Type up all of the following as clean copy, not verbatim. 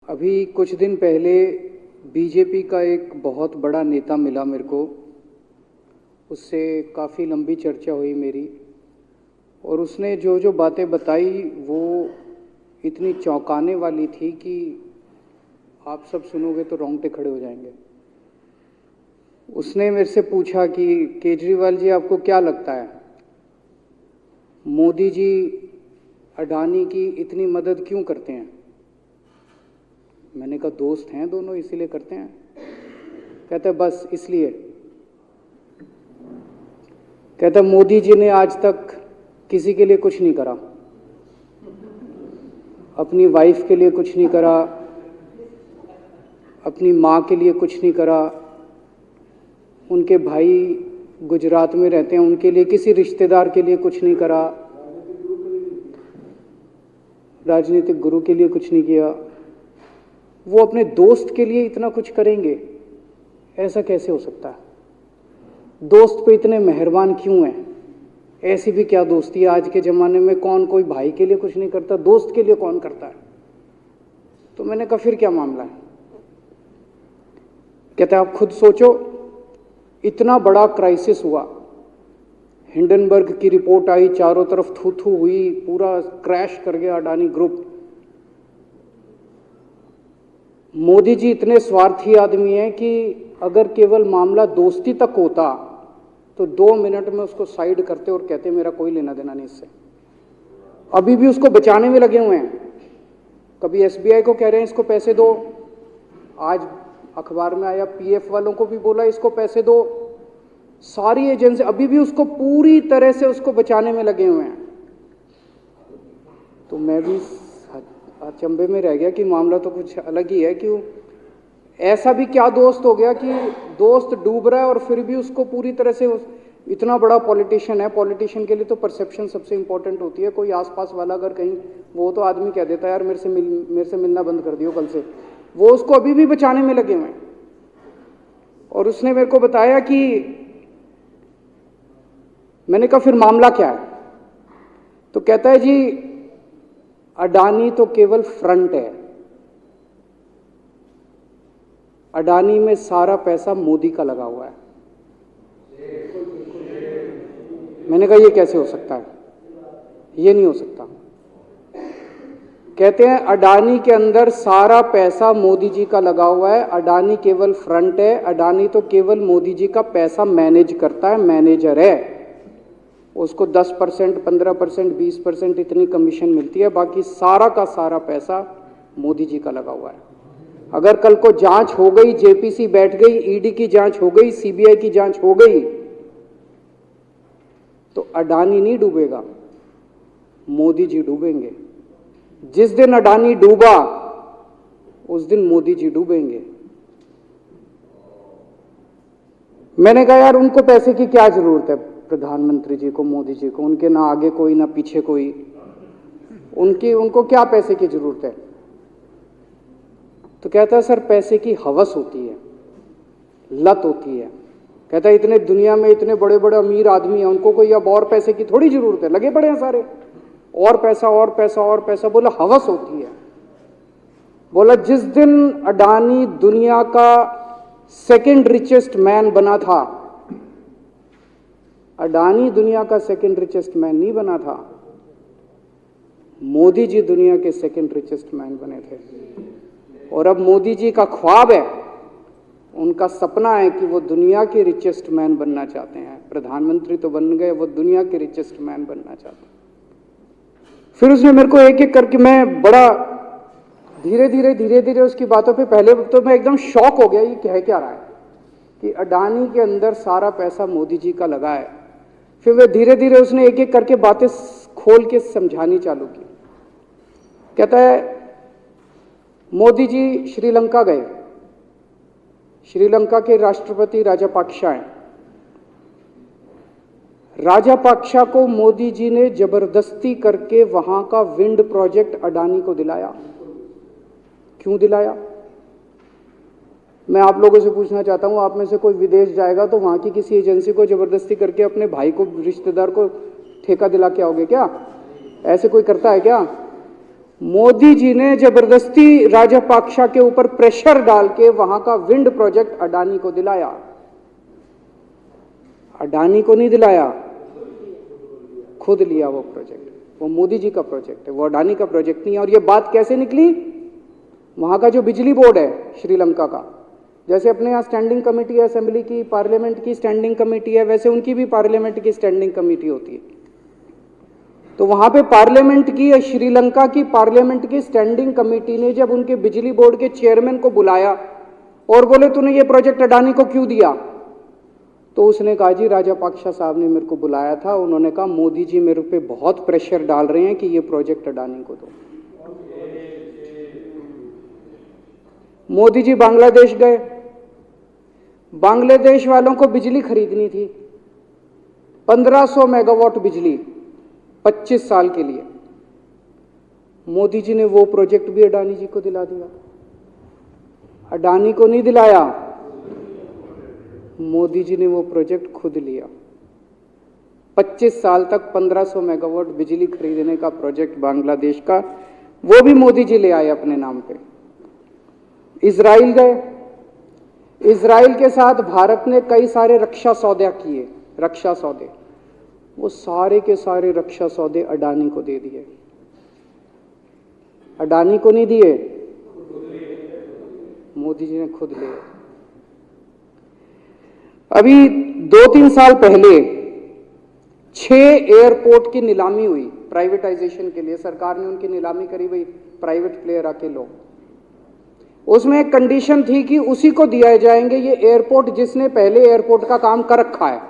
अभी कुछ दिन पहले बीजेपी का एक बहुत बड़ा नेता मिला मेरे को। उससे काफ़ी लंबी चर्चा हुई मेरी, और उसने जो जो बातें बताई वो इतनी चौंकाने वाली थी कि आप सब सुनोगे तो रोंगटे खड़े हो जाएंगे। उसने मेरे से पूछा कि केजरीवाल जी, आपको क्या लगता है मोदी जी अडानी की इतनी मदद क्यों करते हैं? मैंने कहा दोस्त हैं दोनों, इसीलिए करते हैं। कहता बस इसलिए। कहता मोदी जी ने आज तक किसी के लिए कुछ नहीं करा, अपनी वाइफ के लिए कुछ नहीं करा, अपनी माँ के लिए कुछ नहीं करा, उनके भाई गुजरात में रहते हैं उनके लिए, किसी रिश्तेदार के लिए कुछ नहीं करा, राजनीतिक गुरु के लिए कुछ नहीं किया। वो अपने दोस्त के लिए इतना कुछ करेंगे, ऐसा कैसे हो सकता है? दोस्त पे इतने मेहरबान क्यों हैं? ऐसी भी क्या दोस्ती है? आज के ज़माने में कौन कोई भाई के लिए कुछ नहीं करता, दोस्त के लिए कौन करता है? तो मैंने कहा फिर क्या मामला है? कहते आप खुद सोचो, इतना बड़ा क्राइसिस हुआ, हिंडनबर्ग की रिपोर्ट आई, चारों तरफ थू थू हुई, पूरा क्रैश कर गया अडानी ग्रुप। मोदी जी इतने स्वार्थी आदमी हैं कि अगर केवल मामला दोस्ती तक होता तो 2 मिनट में उसको साइड करते और कहते मेरा कोई लेना देना नहीं इससे। अभी भी उसको बचाने में लगे हुए हैं। कभी एसबीआई को कह रहे हैं इसको पैसे दो, आज अखबार में आया पीएफ वालों को भी बोला इसको पैसे दो। सारी एजेंसी अभी भी उसको पूरी तरह से उसको बचाने में लगे हुए हैं। तो मैं भी अचंभे में रह गया कि मामला तो कुछ अलग ही है। क्यों? ऐसा भी क्या दोस्त हो गया कि दोस्त डूब रहा है और फिर भी उसको पूरी तरह से इतना बड़ा पॉलिटिशियन है। पॉलिटिशियन के लिए तो परसेप्शन सबसे इंपॉर्टेंट होती है। कोई आसपास वाला अगर कहीं, वो तो आदमी कह देता है यार मेरे से मिलना बंद कर दियो कल से। वो उसको अभी भी बचाने में लगे हुए हैं। और उसने मेरे को बताया कि, मैंने कहा फिर मामला क्या है? तो कहता है जी अडानी तो केवल फ्रंट है, अडानी में सारा पैसा मोदी का लगा हुआ है। मैंने कहा ये कैसे हो सकता है? ये नहीं हो सकता। कहते हैं अडानी के अंदर सारा पैसा मोदी जी का लगा हुआ है, अडानी केवल फ्रंट है, अडानी तो केवल मोदी जी का पैसा मैनेज करता है, मैनेजर है। उसको 10%, 15%, 20% इतनी कमीशन मिलती है, बाकी सारा का सारा पैसा मोदी जी का लगा हुआ है। अगर कल को जांच हो गई, जेपीसी बैठ गई, ईडी की जांच हो गई, सीबीआई की जांच हो गई, तो अडानी नहीं डूबेगा, मोदी जी डूबेंगे। जिस दिन अडानी डूबा उस दिन मोदी जी डूबेंगे। मैंने कहा यार उनको पैसे की क्या जरूरत है? प्रधानमंत्री जी को, मोदी जी को, उनके ना आगे कोई ना पीछे कोई, उनको क्या पैसे की जरूरत है? तो कहता है सर पैसे की हवस होती है, लत होती है। कहता है इतने दुनिया में इतने बड़े बड़े अमीर आदमी हैं, उनको कोई अब और पैसे की थोड़ी जरूरत है, लगे पड़े हैं सारे, और पैसा और पैसा और पैसा। बोला हवस होती है। बोला जिस दिन अडानी दुनिया का सेकंड रिचेस्ट मैन बना था, अडानी दुनिया का सेकंड रिचेस्ट मैन नहीं बना था, मोदी जी दुनिया के सेकंड रिचेस्ट मैन बने थे। और अब मोदी जी का ख्वाब है, उनका सपना है कि वो दुनिया के रिचेस्ट मैन बनना चाहते हैं। प्रधानमंत्री तो बन गए, वो दुनिया के रिचेस्ट मैन बनना चाहते हैं। फिर उसने मेरे को एक एक करके, मैं बड़ा धीरे धीरे उसकी बातों पे, पहले तो मैं एकदम शॉक हो गया ये कह क्या रहा है कि अडानी के अंदर सारा पैसा मोदी जी का लगा है। फिर वे धीरे धीरे उसने एक एक करके बातें खोल के समझानी चालू की। कहता है मोदी जी श्रीलंका गए, श्रीलंका के राष्ट्रपति राजापाक्सा हैं। राजापाक्सा को मोदी जी ने जबरदस्ती करके वहां का विंड प्रोजेक्ट अडानी को दिलाया। क्यों दिलाया? मैं आप लोगों से पूछना चाहता हूं, आप में से कोई विदेश जाएगा तो वहां की किसी एजेंसी को जबरदस्ती करके अपने भाई को, रिश्तेदार को ठेका दिला के आओगे क्या? ऐसे कोई करता है क्या? मोदी जी ने जबरदस्ती राजपाक्षा के ऊपर प्रेशर डाल के वहां का विंड प्रोजेक्ट अडानी को दिलाया। अडानी को नहीं दिलाया, खुद लिया वो प्रोजेक्ट। वो मोदी जी का प्रोजेक्ट है, वो अडानी का प्रोजेक्ट नहीं है। और ये बात कैसे निकली? वहां का जो बिजली बोर्ड है श्रीलंका का, जैसे अपने यहाँ स्टैंडिंग कमेटी है असेंबली की, पार्लियामेंट की स्टैंडिंग कमेटी है, वैसे उनकी भी पार्लियामेंट की स्टैंडिंग कमेटी होती है। तो वहां पे पार्लियामेंट की, श्रीलंका की पार्लियामेंट की स्टैंडिंग कमेटी ने जब उनके बिजली बोर्ड के चेयरमैन को बुलाया और बोले तूने ये प्रोजेक्ट अडानी को क्यों दिया, तो उसने कहा जी राजापाक्सा साहब ने मेरे को बुलाया था, उन्होंने कहा मोदी जी मेरे पे बहुत प्रेशर डाल रहे हैं कि ये प्रोजेक्ट अडानी को दो। मोदी जी बांग्लादेश गए, बांग्लादेश वालों को बिजली खरीदनी थी, 1500 मेगावाट बिजली 25 साल के लिए। मोदी जी ने वो प्रोजेक्ट भी अडानी जी को दिला दिया। अडानी को नहीं दिलाया, मोदी जी ने वो प्रोजेक्ट खुद लिया। 25 साल तक 1500 मेगावाट बिजली खरीदने का प्रोजेक्ट बांग्लादेश का, वो भी मोदी जी ले आए अपने नाम पे। इजराइल गए, इजराइल के साथ भारत ने कई सारे रक्षा सौदे किए, रक्षा सौदे, वो सारे के सारे रक्षा सौदे अडानी को दे दिए। अडानी को नहीं दिए, मोदी जी ने खुद लिए। अभी 2-3 साल पहले 6 एयरपोर्ट की नीलामी हुई प्राइवेटाइजेशन के लिए, सरकार ने उनकी नीलामी करी, भाई प्राइवेट प्लेयर आके लो। उसमें एक कंडीशन थी कि उसी को दिया जाएंगे ये एयरपोर्ट जिसने पहले एयरपोर्ट का काम कर रखा है।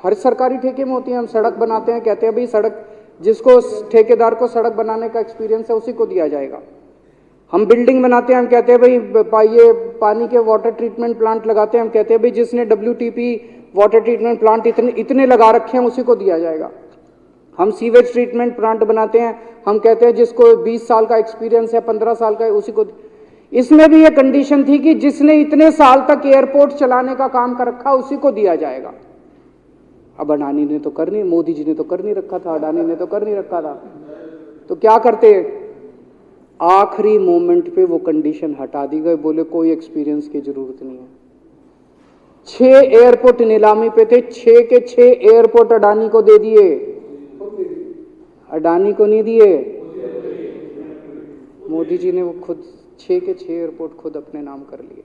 हर सरकारी ठेके में होती है, हम सड़क बनाते हैं, कहते हैं भाई सड़क, जिसको ठेकेदार को सड़क बनाने का एक्सपीरियंस है उसी को दिया जाएगा। हम बिल्डिंग बनाते हैं, हम कहते हैं भाई ये पानी के वाटर ट्रीटमेंट प्लांट लगाते हैं, हम कहते हैं भाई जिसने WTP वाटर ट्रीटमेंट प्लांट इतने लगा रखे हैं उसी को दिया जाएगा। हम सीवेज ट्रीटमेंट प्लांट बनाते हैं, हम कहते हैं जिसको 20 साल का एक्सपीरियंस है, 15 साल का है, उसी को। इसमें भी ये कंडीशन थी कि जिसने इतने साल तक एयरपोर्ट चलाने का काम कर रखा उसी को दिया जाएगा। अब अडानी ने तो कर नहीं, मोदी जी ने तो कर नहीं रखा था, अडानी ने तो कर नहीं रखा था, तो क्या करते? आखिरी मोमेंट पे वो कंडीशन हटा दी गई, बोले कोई एक्सपीरियंस की जरूरत नहीं है। 6 एयरपोर्ट नीलामी पे थे, 6 के 6 एयरपोर्ट अडानी को दे दिए। अडानी को नहीं दिए, मोदी जी ने वो खुद 6 के 6 एयरपोर्ट खुद अपने नाम कर लिए।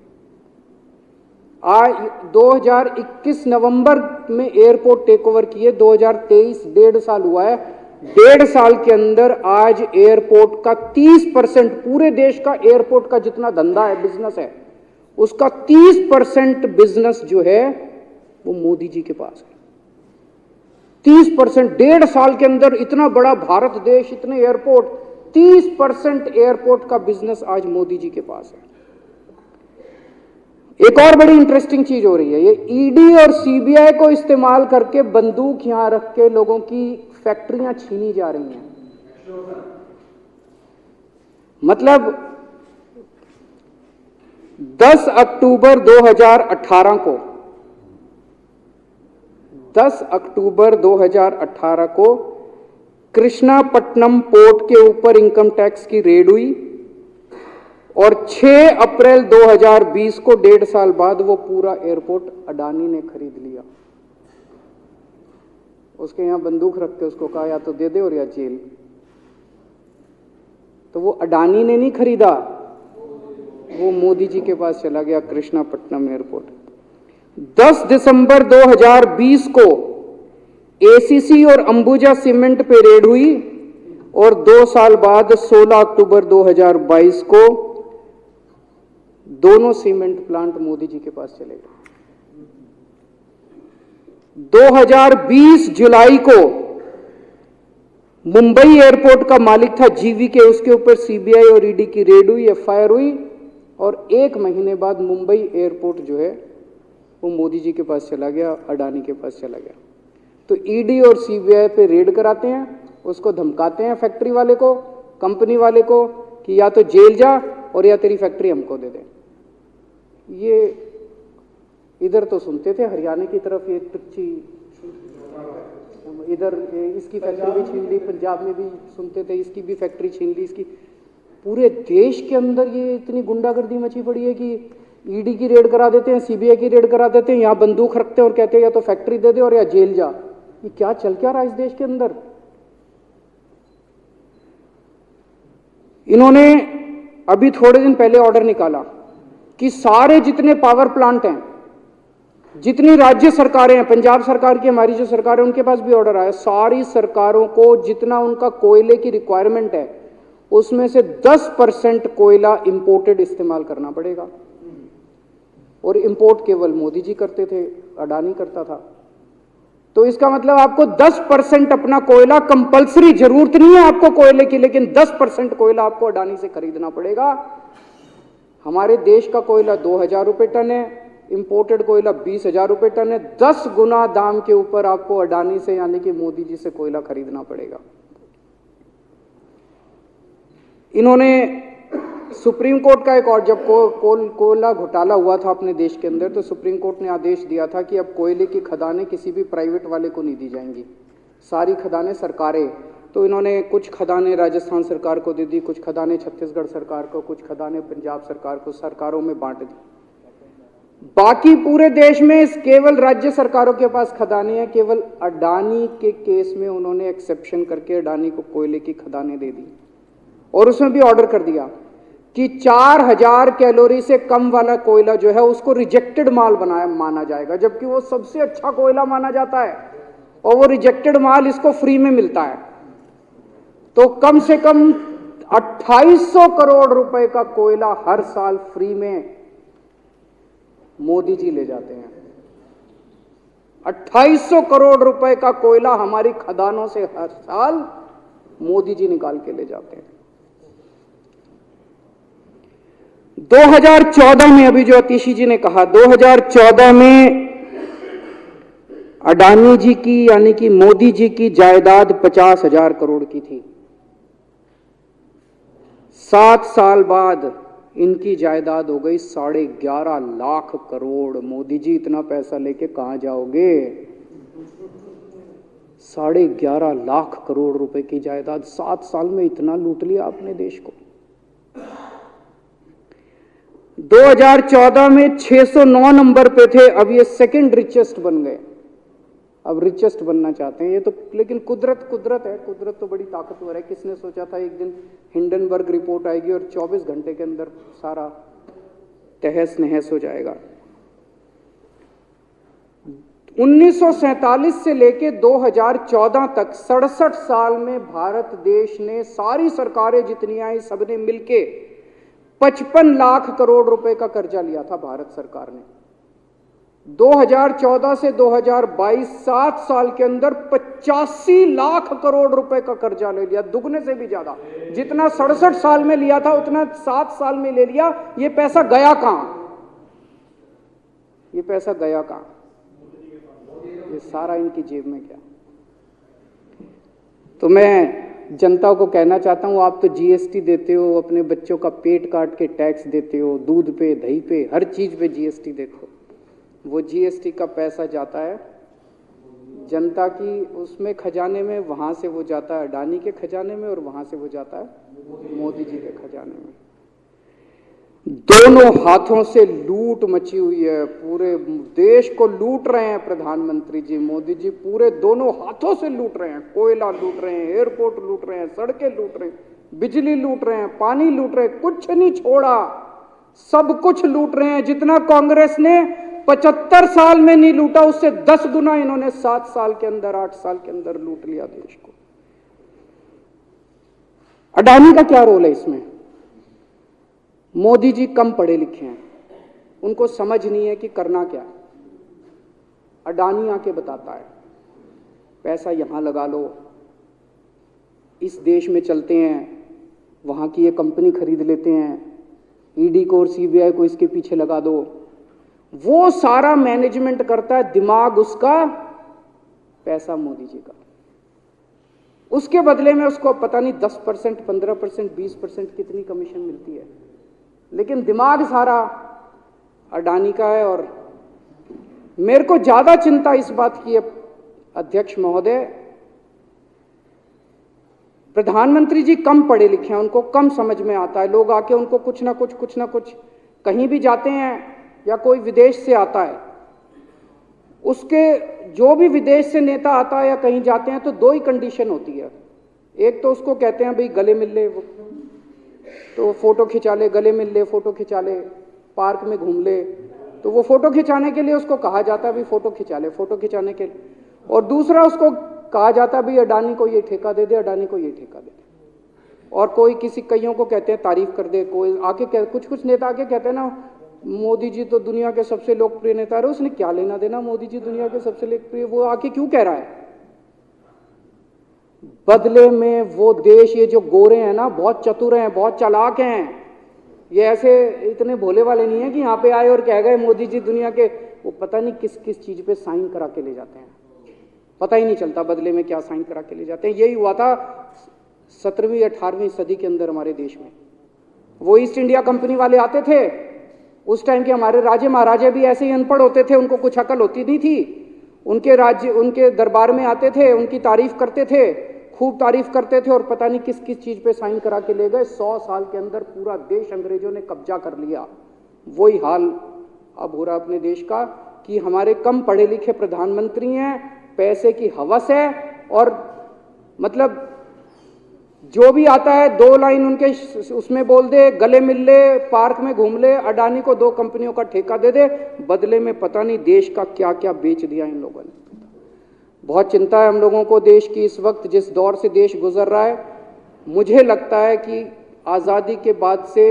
आज 2021 नवंबर में एयरपोर्ट टेक ओवर किए, 2023 1.5 साल हुआ है। 1.5 साल के अंदर आज एयरपोर्ट का 30%, पूरे देश का एयरपोर्ट का जितना धंधा है, बिजनेस है, उसका 30% बिजनेस जो है वो मोदी जी के पास है। 30%, 1.5 साल के अंदर इतना बड़ा भारत देश, इतने एयरपोर्ट, 30% एयरपोर्ट का बिजनेस आज मोदी जी के पास है। एक और बड़ी इंटरेस्टिंग चीज हो रही है, ये ईडी और सीबीआई को इस्तेमाल करके बंदूक यहां रख के लोगों की फैक्ट्रियां छीनी जा रही हैं। मतलब 10 अक्टूबर 2018 को 10 अक्टूबर 2018 को कृष्णापट्टनम पोर्ट के ऊपर इनकम टैक्स की रेड हुई और 6 अप्रैल 2020 को 1.5 साल बाद वो पूरा एयरपोर्ट अडानी ने खरीद लिया। उसके यहां बंदूक रख के उसको कहा या तो दे दे और या जेल। तो वो अडानी ने नहीं खरीदा, वो मोदी जी के पास चला गया कृष्णापट्टनम एयरपोर्ट। 10 दिसंबर 2020 को एसीसी और अंबुजा सीमेंट पे रेड हुई और 2 साल बाद 16 अक्टूबर 2022 को दोनों सीमेंट प्लांट मोदी जी के पास चले गए। 2020 जुलाई को मुंबई एयरपोर्ट का मालिक था जीवीके, उसके ऊपर सीबीआई और ईडी की रेड हुई, एफआईआर हुई और 1 महीने बाद मुंबई एयरपोर्ट जो है वो मोदी जी के पास चला गया, अडानी के पास चला गया। तो ईडी और सीबीआई पे रेड कराते हैं, उसको धमकाते हैं फैक्ट्री वाले को, कंपनी वाले को कि या तो जेल जा और या तेरी फैक्ट्री हमको दे दे। ये इधर तो सुनते थे हरियाणा की तरफ ये तुच्छी, इधर इसकी फैक्ट्री भी छीन ली, पंजाब में भी सुनते थे इसकी भी फैक्ट्री छीन ली, इसकी पूरे देश के अंदर ये इतनी गुंडागर्दी मची पड़ी है कि ईडी की रेड करा देते हैं, सीबीआई की रेड करा देते हैं, यहाँ बंदूक रखते हैं और कहते हैं या तो फैक्ट्री दे दे और या जेल जा। ये क्या चल क्या रहा है इस देश के अंदर? इन्होंने अभी थोड़े दिन पहले ऑर्डर निकाला कि सारे जितने पावर प्लांट हैं, जितनी राज्य सरकारें हैं, पंजाब सरकार की, हमारी जो सरकार है, उनके पास भी ऑर्डर आया, सारी सरकारों को जितना उनका कोयले की रिक्वायरमेंट है उसमें से 10% कोयला इंपोर्टेड इस्तेमाल करना पड़ेगा। और इंपोर्ट केवल मोदी जी करते थे, अडानी करता था। तो इसका मतलब आपको 10% अपना कोयला कंपलसरी, जरूरत नहीं है आपको कोयले की, लेकिन 10% कोयला आपको अडानी से खरीदना पड़ेगा। हमारे देश का कोयला 2000 रुपये टन है, इंपोर्टेड कोयला 20,000 रुपये टन है। 10 गुना दाम के ऊपर आपको अडानी से यानी कि मोदी जी से कोयला खरीदना पड़ेगा। इन्होंने सुप्रीम कोर्ट का एक और, जब कोयला घोटाला हुआ था अपने देश के अंदर, तो सुप्रीम कोर्ट ने आदेश दिया था कि अब कोयले की खदानें किसी भी प्राइवेट वाले को नहीं दी जाएंगी, सारी खदानें सरकारें। तो इन्होंने कुछ खदानें राजस्थान सरकार को दे दी, कुछ खदानें छत्तीसगढ़ सरकार को, कुछ खदानें पंजाब सरकार को, सरकारों में बांट दी। बाकी पूरे देश में केवल राज्य सरकारों के पास खदानें हैं। केवल अडानी के केस में उन्होंने एक्सेप्शन करके अडानी को कोयले की खदानें दे दी और उसमें भी ऑर्डर कर दिया कि 4000 कैलोरी से कम वाला कोयला जो है उसको रिजेक्टेड माल माना जाएगा, जबकि वो सबसे अच्छा कोयला माना जाता है और वो रिजेक्टेड माल इसको फ्री में मिलता है। तो कम से कम 2800 करोड़ रुपए का कोयला हर साल फ्री में मोदी जी ले जाते हैं। 2800 करोड़ रुपए का कोयला हमारी खदानों से हर साल मोदी जी निकाल के ले जाते हैं। 2014 में, अभी जो अतिशी जी ने कहा, 2014 में अडानी जी की यानी कि मोदी जी की जायदाद 50,000 करोड़ की थी। 7 साल बाद इनकी जायदाद हो गई 11.5 लाख करोड़। मोदी जी इतना पैसा लेके कहां जाओगे? 11.5 लाख करोड़ रुपए की जायदाद, 7 साल में इतना लूट लिया आपने देश को। 2014 में 609 नंबर पे थे, अब ये सेकंड रिचेस्ट बन गए, अब रिचेस्ट बनना चाहते हैं ये तो। लेकिन कुदरत है, कुदरत तो बड़ी ताकतवर है। किसने सोचा था एक दिन हिंडनबर्ग रिपोर्ट आएगी और 24 घंटे के अंदर सारा तहस नहस हो जाएगा। 1947 से लेके 2014 तक 67 साल में भारत देश ने, सारी सरकारें जितनी आई सबने मिलके 55 लाख करोड़ रुपए का कर्जा लिया था भारत सरकार ने। 2014 से 2022 7 साल के अंदर 85 लाख करोड़ रुपए का कर्जा ले लिया, दुगने से भी ज्यादा। जितना 67 साल में लिया था उतना 7 साल में ले लिया। ये पैसा गया कहां? ये पैसा गया कहां? ये सारा इनकी जेब में गया। तो मैं जनता को कहना चाहता हूं, आप तो जीएसटी देते हो, अपने बच्चों का पेट काट के टैक्स देते हो, दूध पे, दही पे, हर चीज पे जीएसटी देखो। वो जीएसटी का पैसा जाता है जनता की उसमें खजाने में, वहां से वो जाता है अडानी के खजाने में और वहां से वो जाता है मोदी जी के खजाने में। दोनों हाथों से लूट मची हुई है, पूरे देश को लूट रहे हैं प्रधानमंत्री जी, मोदी जी पूरे दोनों हाथों से लूट रहे हैं। कोयला लूट रहे हैं, एयरपोर्ट लूट रहे हैं, सड़कें लूट रहे हैं, बिजली लूट रहे हैं, पानी लूट रहे हैं, कुछ नहीं छोड़ा, सब कुछ लूट रहे हैं। जितना कांग्रेस ने 75 साल में नहीं लूटा, उससे 10 गुना इन्होंने 7 साल के अंदर, 8 साल के अंदर लूट लिया देश को। अडानी का क्या रोल है इसमें? मोदी जी कम पढ़े लिखे हैं, उनको समझ नहीं है कि करना क्या। अडानी आके बताता है पैसा यहां लगा लो, इस देश में चलते हैं, वहां की ये कंपनी खरीद लेते हैं, ईडी को और सीबीआई को इसके पीछे लगा दो। वो सारा मैनेजमेंट करता है, दिमाग उसका, पैसा मोदी जी का। उसके बदले में उसको पता नहीं 10%, 15%, 20% कितनी कमीशन मिलती है, लेकिन दिमाग सारा अडानी का है। और मेरे को ज्यादा चिंता इस बात की है अध्यक्ष महोदय प्रधानमंत्री जी कम पढ़े लिखे हैं, उनको कम समझ में आता है। लोग आके उनको कुछ ना कुछ कहीं भी जाते हैं या कोई विदेश से आता है, उसके जो भी विदेश से नेता आता है या कहीं जाते हैं तो दो ही कंडीशन होती है। एक तो उसको कहते हैं भाई गले मिल ले, तो फोटो खिंचा ले, गले मिल ले, फोटो खिंचा ले, पार्क में घूम ले, तो वो फोटो खिंचाने के लिए उसको कहा जाता है भाई फोटो खिंचा ले, फोटो खिंचाने के लिए। और दूसरा उसको कहा जाता है भाई अडानी को ये ठेका दे दे, अडानी को ये ठेका दे दे। और कोई किसी कईयों को कहते हैं तारीफ कर दे, कोई आके कुछ नेता आके कहते हैं ना मोदी जी तो दुनिया के सबसे लोकप्रिय नेता है। उसने क्या लेना देना मोदी जी दुनिया के सबसे लोकप्रिय, वो आके क्यों कह रहा है? बदले में वो देश, ये जो गोरे हैं ना, बहुत चतुर हैं, बहुत चालाक हैं। ये ऐसे इतने भोले वाले नहीं है कि यहाँ पे आए और कह गए मोदी जी दुनिया के, वो पता नहीं किस किस चीज पे साइन करा के ले जाते हैं, पता ही नहीं चलता बदले में क्या साइन करा के ले जाते हैं। यही हुआ था 17वीं 18वीं सदी के अंदर हमारे देश में। वो ईस्ट इंडिया कंपनी वाले आते थे, उस टाइम के हमारे राजे महाराजे भी ऐसे ही अनपढ़ होते थे, उनको कुछ अकल होती नहीं थी। उनके राज्य, उनके दरबार में आते थे, उनकी तारीफ करते थे, खूब तारीफ करते थे, और पता नहीं किस किस चीज पे साइन करा के ले गए। 100 साल के अंदर पूरा देश अंग्रेजों ने कब्जा कर लिया। वही हाल अब हो रहा अपने देश का कि हमारे कम पढ़े लिखे प्रधानमंत्री हैं, पैसे की हवस है, और मतलब जो भी आता है 2 लाइन उनके उसमें बोल दे, गले मिल ले, पार्क में घूम ले, अडानी को 2 कंपनियों का ठेका दे दे, बदले में पता नहीं देश का क्या क्या बेच दिया इन लोगों ने। बहुत चिंता है हम लोगों को देश की इस वक्त, जिस दौर से देश गुजर रहा है। मुझे लगता है कि आज़ादी के बाद से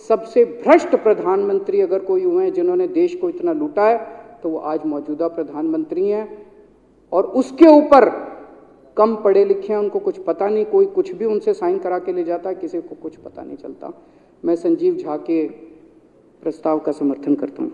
सबसे भ्रष्ट प्रधानमंत्री अगर कोई हुए हैं जिन्होंने देश को इतना लूटा है, तो वो आज मौजूदा प्रधानमंत्री हैं। और उसके ऊपर कम पढ़े लिखे हैं, उनको कुछ पता नहीं, कोई कुछ भी उनसे साइन करा के ले जाता है, किसी को कुछ पता नहीं चलता। मैं संजीव झा के प्रस्ताव का समर्थन करता हूँ।